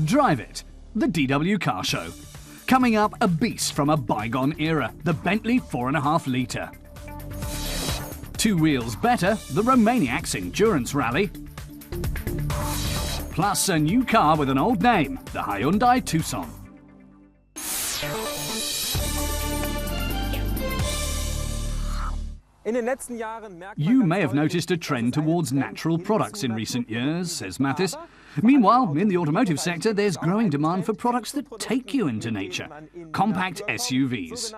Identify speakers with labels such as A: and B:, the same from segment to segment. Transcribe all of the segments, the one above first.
A: Drive it, the DW Car Show. Coming up, a beast from a bygone era, the Bentley 4.5 litre. 2 wheels better, the Romaniacs Endurance Rally. Plus a new car with an old name, the Hyundai Tucson. You may have noticed a trend towards natural products in recent years, says Mathis. Meanwhile, in the automotive sector, there's growing demand for products that take you into nature. Compact SUVs.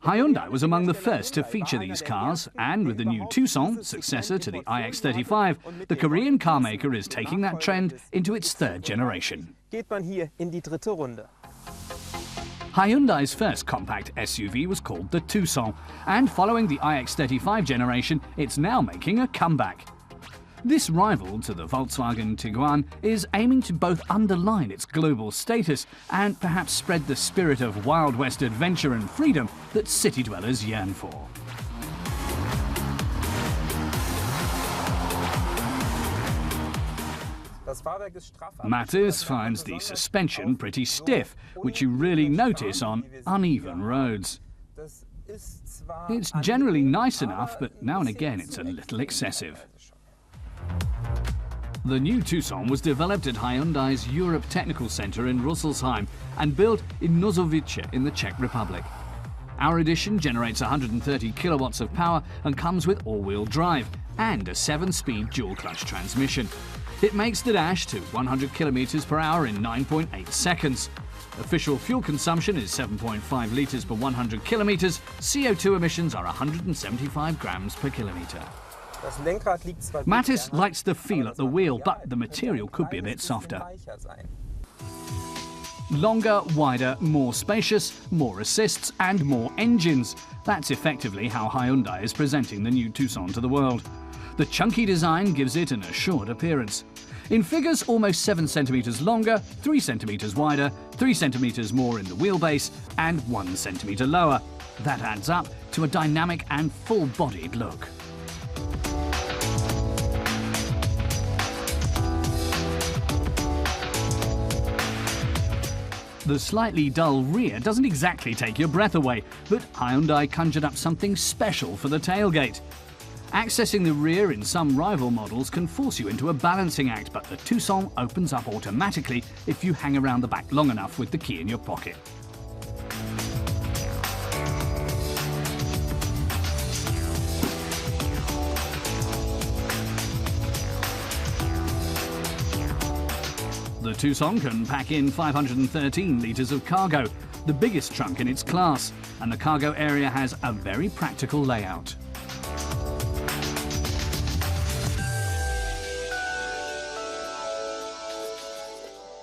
A: Hyundai was among the first to feature these cars, and with the new Tucson, successor to the iX35, the Korean car maker is taking that trend into its 3rd generation. Hyundai's first compact SUV was called the Tucson, and following the iX35 generation, it's now making a comeback. This rival to the Volkswagen Tiguan is aiming to both underline its global status and perhaps spread the spirit of Wild West adventure and freedom that city dwellers yearn for. Mathis finds the suspension pretty stiff, which you really notice on uneven roads. It's generally nice enough, but now and again it's a little excessive. The new Tucson was developed at Hyundai's Europe Technical Center in Rüsselsheim and built in Nozovice in the Czech Republic. Our edition generates 130 kilowatts of power and comes with all-wheel drive and a 7-speed dual-clutch transmission. It makes the dash to 100 kilometers per hour in 9.8 seconds. Official fuel consumption is 7.5 liters per 100 kilometers. CO2 emissions are 175 grams per kilometer. Mathis likes the feel at the wheel, but the material could be a bit softer. Longer, wider, more spacious, more assists and more engines. That's effectively how Hyundai is presenting the new Tucson to the world. The chunky design gives it an assured appearance. In figures, almost 7 centimeters longer, 3 centimeters wider, 3 centimeters more in the wheelbase, and 1 centimeter lower. That adds up to a dynamic and full-bodied look. The slightly dull rear doesn't exactly take your breath away, but Hyundai conjured up something special for the tailgate. Accessing the rear in some rival models can force you into a balancing act, but the Tucson opens up automatically if you hang around the back long enough with the key in your pocket. The Tucson can pack in 513 litres of cargo, the biggest trunk in its class, and the cargo area has a very practical layout.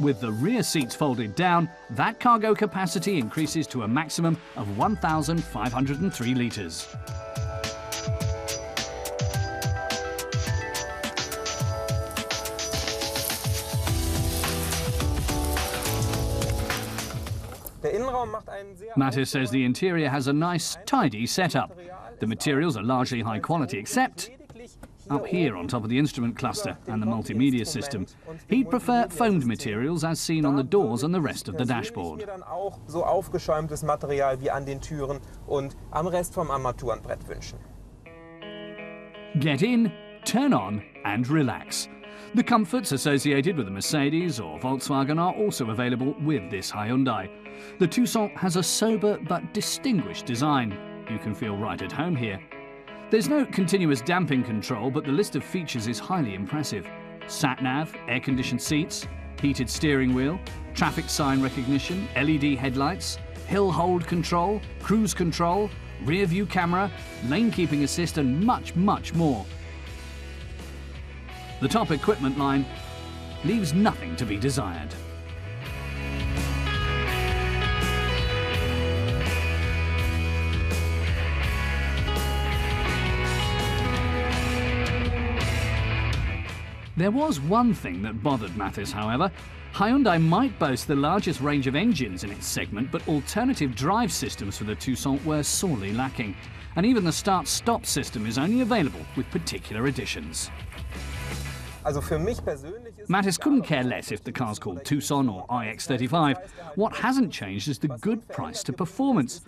A: With the rear seats folded down, that cargo capacity increases to a maximum of 1,503 litres. Mathis says the interior has a nice, tidy setup. The materials are largely high quality, except up here on top of the instrument cluster and the multimedia system. He'd prefer foamed materials as seen on the doors and the rest of the dashboard. Get in, turn on and relax. The comforts associated with the Mercedes or Volkswagen are also available with this Hyundai. The Tucson has a sober but distinguished design. You can feel right at home here. There's no continuous damping control, but the list of features is highly impressive. Sat-nav, air-conditioned seats, heated steering wheel, traffic sign recognition, LED headlights, hill hold control, cruise control, rear view camera, lane keeping assist and much, much more. The top equipment line leaves nothing to be desired. There was one thing that bothered Mathis, however. Hyundai might boast the largest range of engines in its segment, but alternative drive systems for the Tucson were sorely lacking. And even the start-stop system is only available with particular editions. Mattis couldn't care less if the car's called Tucson or iX35. What hasn't changed is the good price to performance.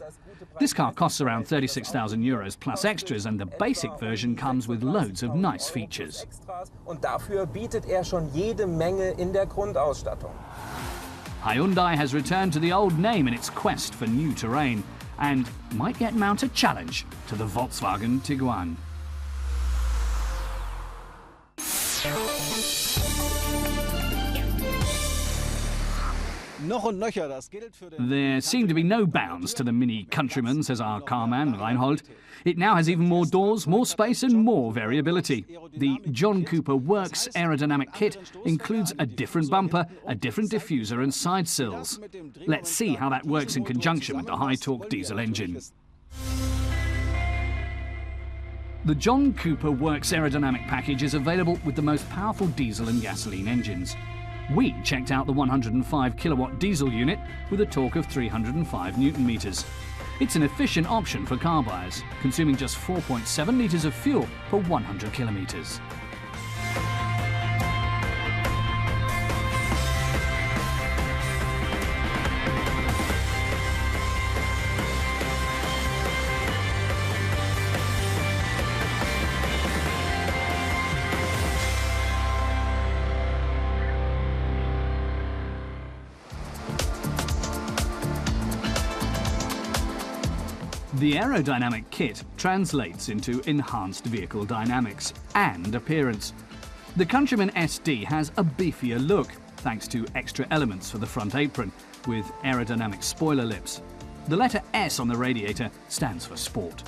A: This car costs around €36,000 plus extras, and the basic version comes with loads of nice features. Hyundai has returned to the old name in its quest for new terrain and might yet mount a challenge to the Volkswagen Tiguan. There seem to be no bounds to the Mini Countryman, says our carman, Reinhold. It now has even more doors, more space and more variability. The John Cooper Works aerodynamic kit includes a different bumper, a different diffuser and side sills. Let's see how that works in conjunction with the high-torque diesel engine. The John Cooper Works aerodynamic package is available with the most powerful diesel and gasoline engines. We checked out the 105 kilowatt diesel unit with a torque of 305 Newton meters. It's an efficient option for car buyers, consuming just 4.7 litres of fuel per 100 kilometres. The aerodynamic kit translates into enhanced vehicle dynamics and appearance. The Countryman SD has a beefier look, thanks to extra elements for the front apron, with aerodynamic spoiler lips. The letter S on the radiator stands for sport.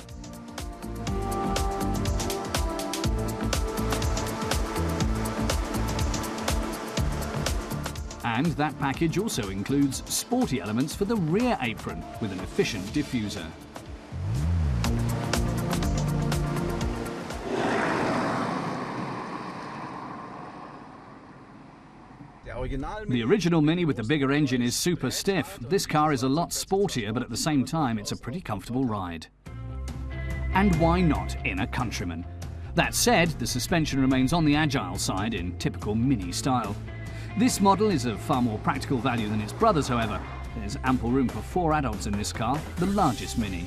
A: And that package also includes sporty elements for the rear apron with an efficient diffuser. The original Mini with the bigger engine is super stiff. This car is a lot sportier, but at the same time it's a pretty comfortable ride. And why not in a Countryman? That said, the suspension remains on the agile side in typical Mini style. This model is of far more practical value than its brothers, however. There's ample room for 4 adults in this car, the largest Mini.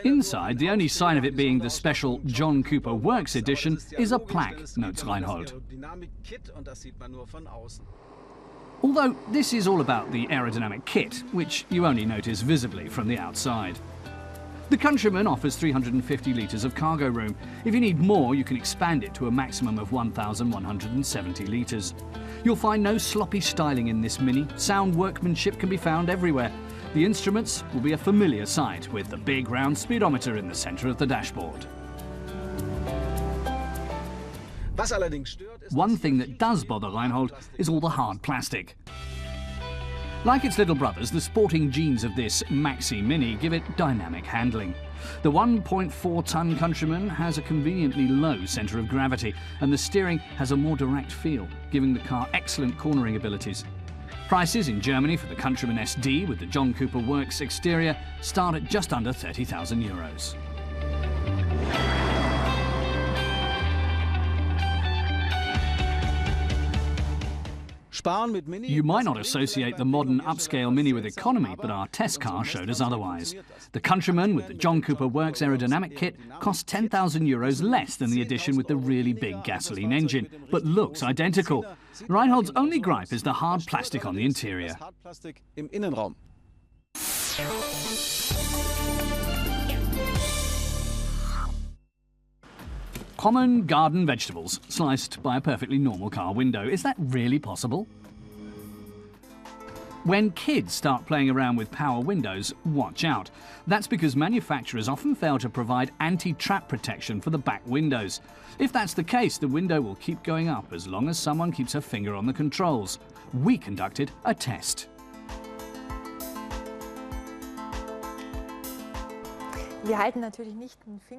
A: Inside, the only sign of it being the special John Cooper Works edition is a plaque, notes Reinhold. Although this is all about the aerodynamic kit, which you only notice visibly from the outside. The Countryman offers 350 litres of cargo room. If you need more, you can expand it to a maximum of 1,170 litres. You'll find no sloppy styling in this Mini. Sound workmanship can be found everywhere. The instruments will be a familiar sight, with the big round speedometer in the centre of the dashboard. One thing that does bother Reinhold is all the hard plastic. Like its little brothers, the sporting genes of this Maxi Mini give it dynamic handling. The 1.4-ton Countryman has a conveniently low centre of gravity, and the steering has a more direct feel, giving the car excellent cornering abilities. Prices in Germany for the Countryman SD with the John Cooper Works exterior start at just under €30,000. You might not associate the modern upscale Mini with economy, but our test car showed us otherwise. The Countryman with the John Cooper Works aerodynamic kit costs €10,000 less than the edition with the really big gasoline engine, but looks identical. Reinhold's only gripe is the hard plastic on the interior. Common garden vegetables sliced by a perfectly normal car window. Is that really possible? When kids start playing around with power windows, watch out. That's because manufacturers often fail to provide anti-trap protection for the back windows. If that's the case, the window will keep going up as long as someone keeps a finger on the controls. We conducted a test.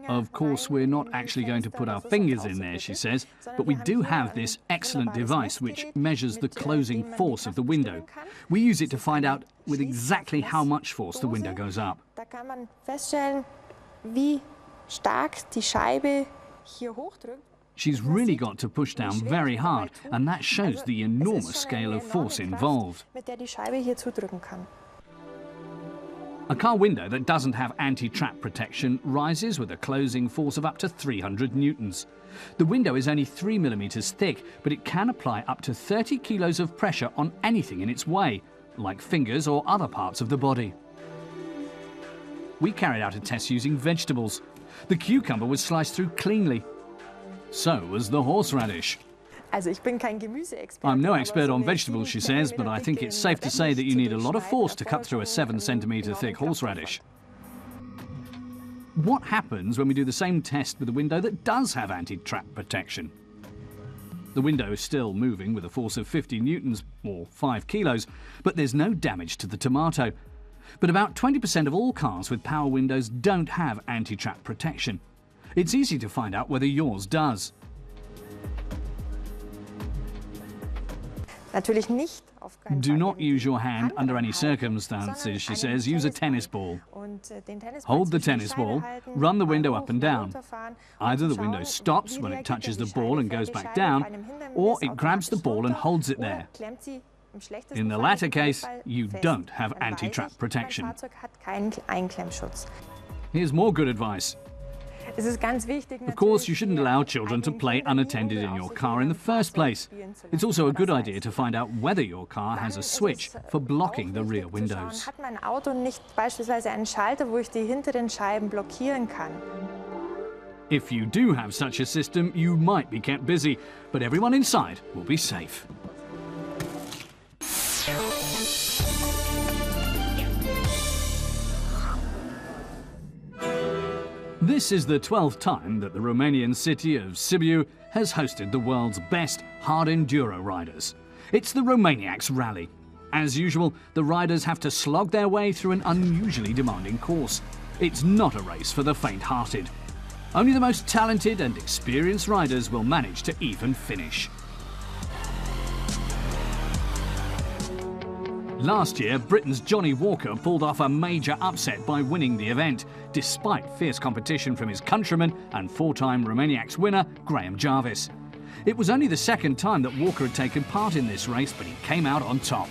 A: Of course, we're not actually going to put our fingers in there, she says, but we do have this excellent device which measures the closing force of the window. We use it to find out with exactly how much force the window goes up. She's really got to push down very hard, and that shows the enormous scale of force involved. A car window that doesn't have anti-trap protection rises with a closing force of up to 300 newtons. The window is only 3 millimeters thick, but it can apply up to 30 kilos of pressure on anything in its way, like fingers or other parts of the body. We carried out a test using vegetables. The cucumber was sliced through cleanly. So was the horseradish. I'm no expert on vegetables, she says, but I think it's safe to say that you need a lot of force to cut through a 7-centimeter thick horseradish. What happens when we do the same test with a window that does have anti-trap protection? The window is still moving with a force of 50 newtons, or 5 kilos, but there's no damage to the tomato. But about 20% of all cars with power windows don't have anti-trap protection. It's easy to find out whether yours does. Do not use your hand under any circumstances, she says. Use a tennis ball. Hold the tennis ball, run the window up and down. Either the window stops when it touches the ball and goes back down, or it grabs the ball and holds it there. In the latter case, you don't have anti-trap protection. Here's more good advice. Of course, you shouldn't allow children to play unattended in your car in the first place. It's also a good idea to find out whether your car has a switch for blocking the rear windows. If you do have such a system, you might be kept busy, but everyone inside will be safe. This is the 12th time that the Romanian city of Sibiu has hosted the world's best hard enduro riders. It's the Romaniacs Rally. As usual, the riders have to slog their way through an unusually demanding course. It's not a race for the faint-hearted. Only the most talented and experienced riders will manage to even finish. Last year, Britain's Johnny Walker pulled off a major upset by winning the event, despite fierce competition from his countryman and 4-time Romaniacs winner, Graham Jarvis. It was only the second time that Walker had taken part in this race, but he came out on top.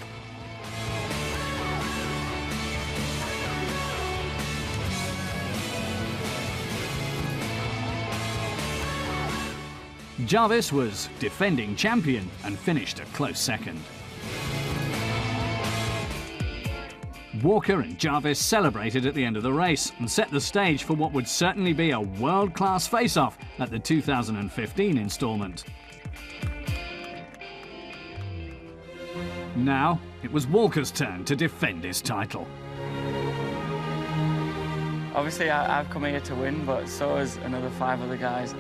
A: Jarvis was defending champion and finished a close second. Walker and Jarvis celebrated at the end of the race and set the stage for what would certainly be a world-class face-off at the 2015 instalment. Now, it was Walker's turn to defend his title.
B: Obviously, I've come here to win, but so has another 5 other guys.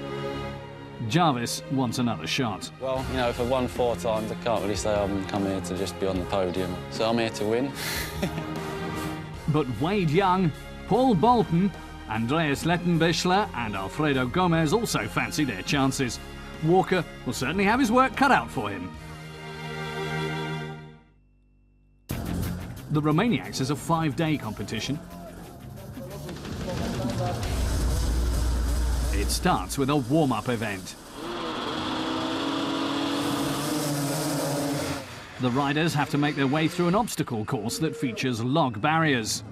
A: Jarvis wants another shot.
C: Well, you know, if I've won 4 times, I can't really say I'm coming here to just be on the podium. So I'm here to win.
A: But Wade Young, Paul Bolton, Andreas Lettenbichler and Alfredo Gomez also fancy their chances. Walker will certainly have his work cut out for him. The Romaniacs is a 5-day competition. It starts with a warm-up event. The riders have to make their way through an obstacle course that features log barriers,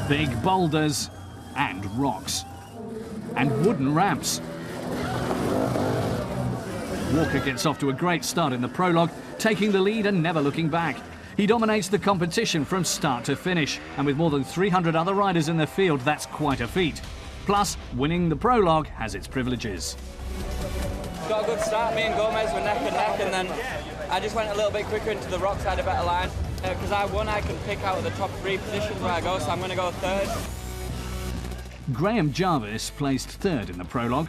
A: big boulders and rocks, and wooden ramps. Walker gets off to a great start in the prologue, taking the lead and never looking back. He dominates the competition from start to finish, and with more than 300 other riders in the field, that's quite a feat. Plus, winning the prologue has its privileges.
B: Got a good start, me and Gomez were neck and neck, and then I just went a little bit quicker into the rocks, had a better line. Because I won, I can pick out of the top 3 positions where I go, so I'm going to go 3rd.
A: Graham Jarvis placed 3rd in the prologue.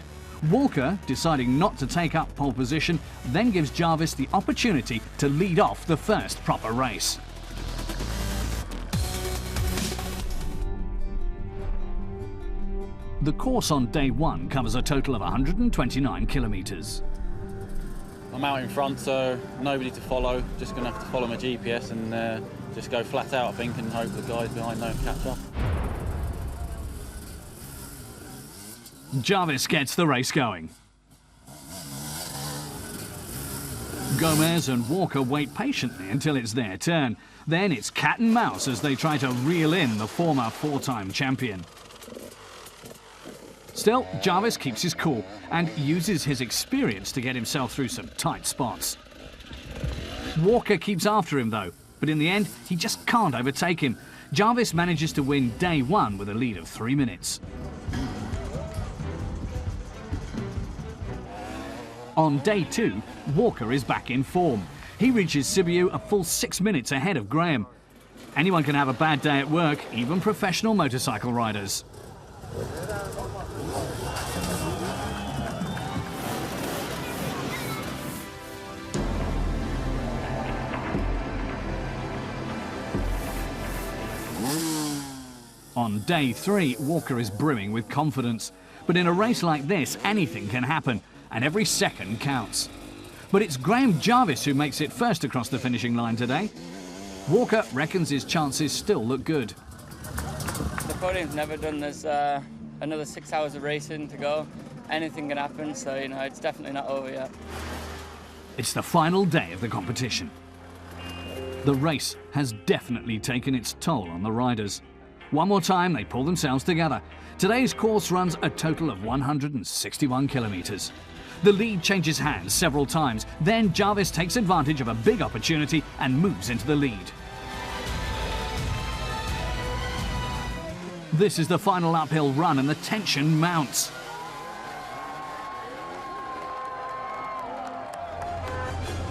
A: Walker, deciding not to take up pole position, then gives Jarvis the opportunity to lead off the first proper race. The course on day one covers a total of 129 kilometres.
C: I'm out in front, so nobody to follow. Just going to have to follow my GPS and just go flat out, I think, and hope the guys behind don't catch up.
A: Jarvis gets the race going. Gomez and Walker wait patiently until it's their turn. Then it's cat and mouse as they try to reel in the former four-time champion. Still, Jarvis keeps his cool and uses his experience to get himself through some tight spots. Walker keeps after him though, but in the end, he just can't overtake him. Jarvis manages to win day one with a lead of 3 minutes. On day two, Walker is back in form. He reaches Sibiu a full 6 minutes ahead of Graham. Anyone can have a bad day at work, even professional motorcycle riders. On day three, Walker is brimming with confidence. But in a race like this, anything can happen, and every second counts. But it's Graham Jarvis who makes it first across the finishing line today. Walker reckons his chances still look good.
B: The podium's never done. There's another 6 hours of racing to go. Anything can happen, so you know it's definitely not over yet.
A: It's the final day of the competition. The race has definitely taken its toll on the riders. One more time, they pull themselves together. Today's course runs a total of 161 kilometres. The lead changes hands several times. Then Jarvis takes advantage of a big opportunity and moves into the lead. This is the final uphill run and the tension mounts.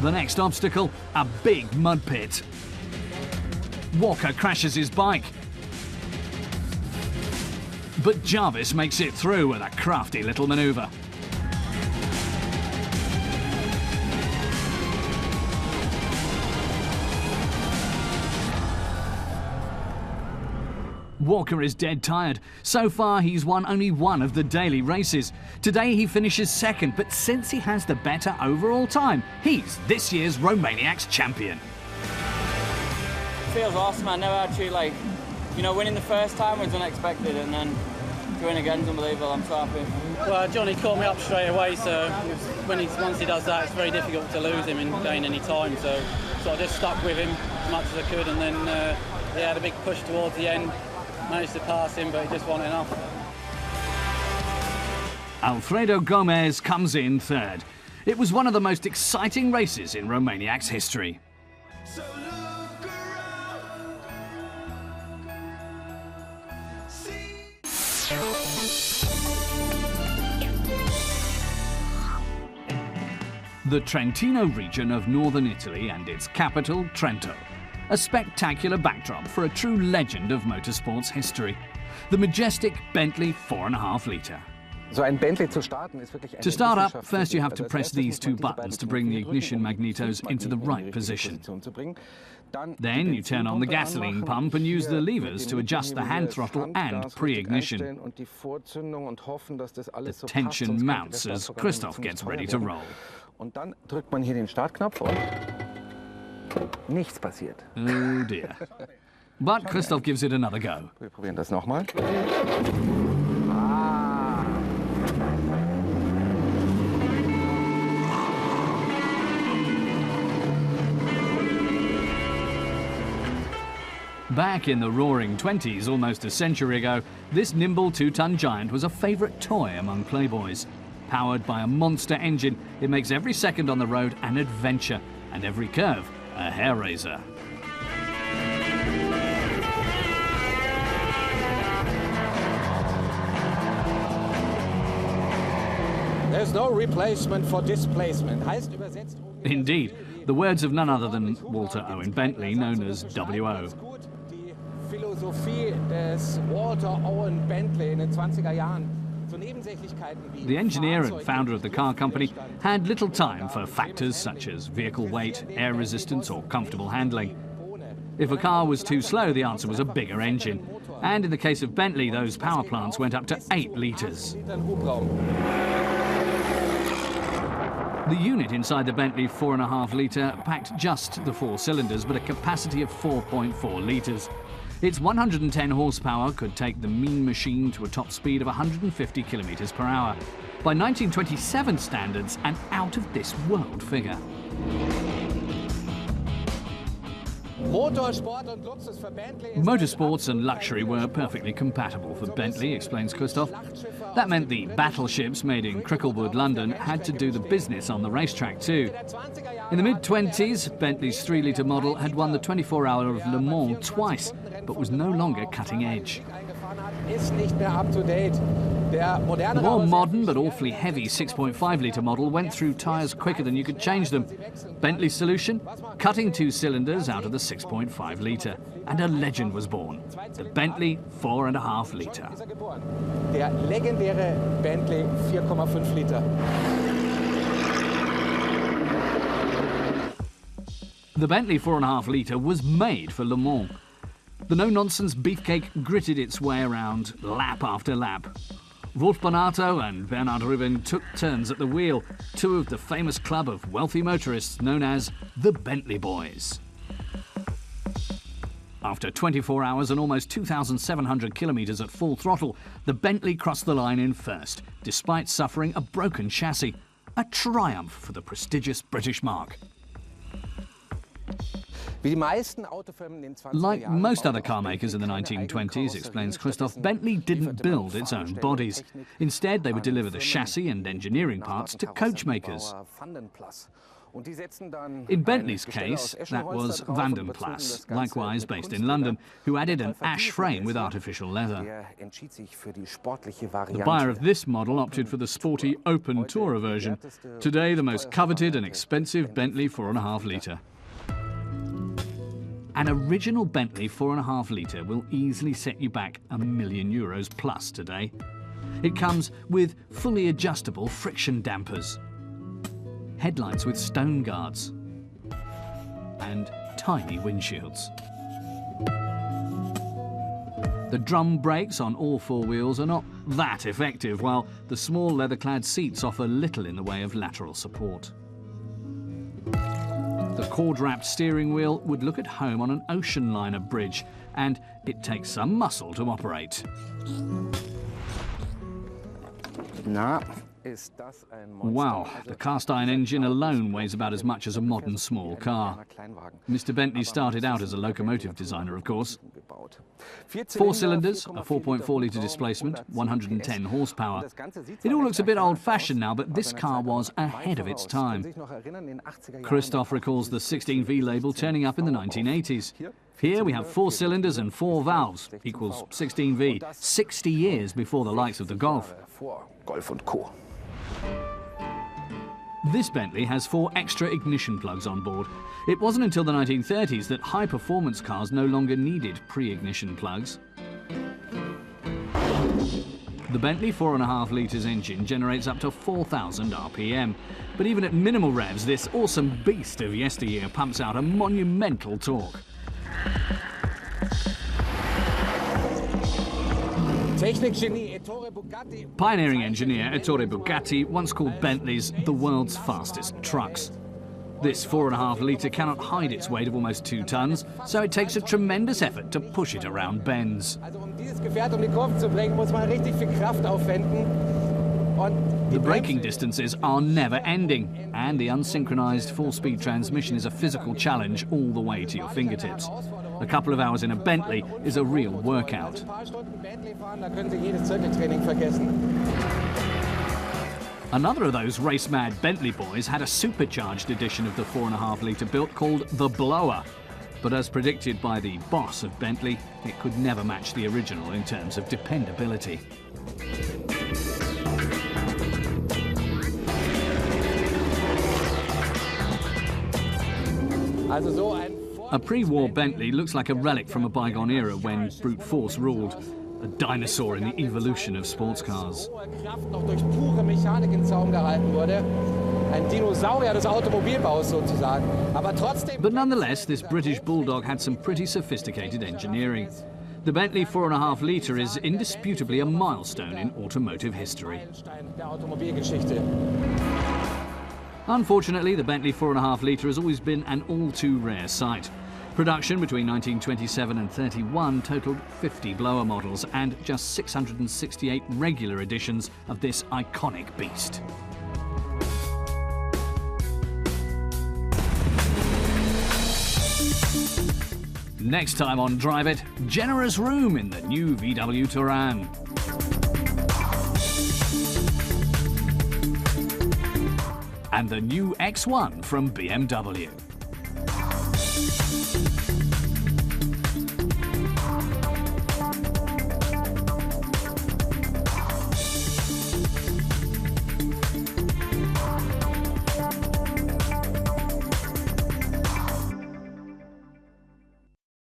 A: The next obstacle, a big mud pit. Walker crashes his bike. But Jarvis makes it through with a crafty little manoeuvre. Walker is dead tired. So far, he's won only one of the daily races. Today, he finishes second, but since he has the better overall time, he's this year's Romaniacs champion.
B: Feels awesome. I never actually, winning the first time was unexpected, and then to win again is unbelievable. I'm so happy.
C: Well, Johnny caught me up straight away, so once he does that, it's very difficult to lose him and gain any time. So I just stuck with him as much as I could, and then he had a big push towards the end. Managed to pass him, but he just wasn't enough.
A: Alfredo Gomez comes in third. It was one of the most exciting races in Romaniacs history. The Trentino region of northern Italy and its capital, Trento. A spectacular backdrop for a true legend of motorsports history. The majestic Bentley 4.5 litre. To start up, first you have to press these two buttons to bring the ignition magnetos into the right position. Then you turn on the gasoline pump and use the levers to adjust the hand throttle and pre-ignition. The tension mounts as Christoph gets ready to roll.
D: Nichts passiert.
A: Oh dear. But Christoph gives it another go.
D: Wir probieren das nochmal.
A: Back in the roaring 20s, almost a century ago, this nimble 2-ton giant was a favourite toy among playboys. Powered by a monster engine, it makes every second on the road an adventure, and every curve a hair raiser.
E: There's no replacement for displacement.
A: Indeed, the words of none other than Walter Owen Bentley, known as W.O. The engineer and founder of the car company had little time for factors such as vehicle weight, air resistance or comfortable handling. If a car was too slow, the answer was a bigger engine. And in the case of Bentley, those power plants went up to 8 litres. The unit inside the Bentley 4.5 litre packed just the 4 cylinders, but a capacity of 4.4 litres. Its 110 horsepower could take the mean machine to a top speed of 150 kilometres per hour. By 1927 standards, an out-of-this-world figure. Motorsports and luxury were perfectly compatible for Bentley, explains Christoph. That meant the battleships made in Cricklewood, London, had to do the business on the racetrack too. In the mid-20s, Bentley's 3-litre model had won the 24-hour of Le Mans twice, but was no longer cutting edge. The more modern but awfully heavy 6.5-litre model went through tyres quicker than you could change them. Bentley's solution? Cutting 2 cylinders out of the 6.5-litre. And a legend was born. The Bentley 4.5 litre.
E: Der legendäre Bentley 4,5 Liter.
A: The Bentley 4.5 litre was made for Le Mans. The no-nonsense beefcake gritted its way around lap after lap. Wolf Bonato and Bernard Rubin took turns at the wheel, 2 of the famous club of wealthy motorists known as the Bentley Boys. After 24 hours and almost 2,700 kilometres at full throttle, the Bentley crossed the line in first, despite suffering a broken chassis. A triumph for the prestigious British marque. Like most other car makers in the 1920s, explains Christoph, Bentley didn't build its own bodies. Instead, they would deliver the chassis and engineering parts to coachmakers. In Bentley's case, that was Vandenplas, likewise based in London, who added an ash frame with artificial leather. The buyer of this model opted for the sporty open tourer version, today the most coveted and expensive Bentley 4.5 litre. An original Bentley 4.5 litre will easily set you back €1 million plus today. It comes with fully adjustable friction dampers, headlights with stone guards, and tiny windshields. The drum brakes on all 4 wheels are not that effective, while the small leather-clad seats offer little in the way of lateral support. The cord-wrapped steering wheel would look at home on an ocean liner bridge, and it takes some muscle to operate. Wow, the cast-iron engine alone weighs about as much as a modern small car. Mr. Bentley started out as a locomotive designer, of course. 4 cylinders, a 4.4 litre displacement, 110 horsepower. It all looks a bit old-fashioned now, but this car was ahead of its time. Christoph recalls the 16V label turning up in the 1980s. Here we have 4 cylinders and 4 valves, equals 16V, 60 years before the likes of the Golf. This Bentley has 4 extra ignition plugs on board. It wasn't until the 1930s that high-performance cars no longer needed pre-ignition plugs. The Bentley 4.5 litres engine generates up to 4,000 RPM. But even at minimal revs, this awesome beast of yesteryear pumps out a monumental torque. Pioneering engineer Ettore Bugatti once called Bentleys the world's fastest trucks. This 4.5 litre cannot hide its weight of almost 2 tons, so it takes a tremendous effort to push it around bends. The braking distances are never ending, and the unsynchronized 4-speed transmission is a physical challenge all the way to your fingertips. A couple of hours in a Bentley is a real workout. Another of those race-mad Bentley boys had a supercharged edition of the 4.5 litre built called the Blower. But as predicted by the boss of Bentley, it could never match the original in terms of dependability. A pre-war Bentley looks like a relic from a bygone era when brute force ruled, a dinosaur in the evolution of sports cars. But nonetheless, this British bulldog had some pretty sophisticated engineering. The Bentley 4.5 litre is indisputably a milestone in automotive history. Unfortunately, the Bentley 4.5 litre has always been an all-too rare sight. Production between 1927 and 31 totalled 50 blower models and just 668 regular editions of this iconic beast. Next time on Drive It, generous room in the new VW Touran. And the new X1 from BMW.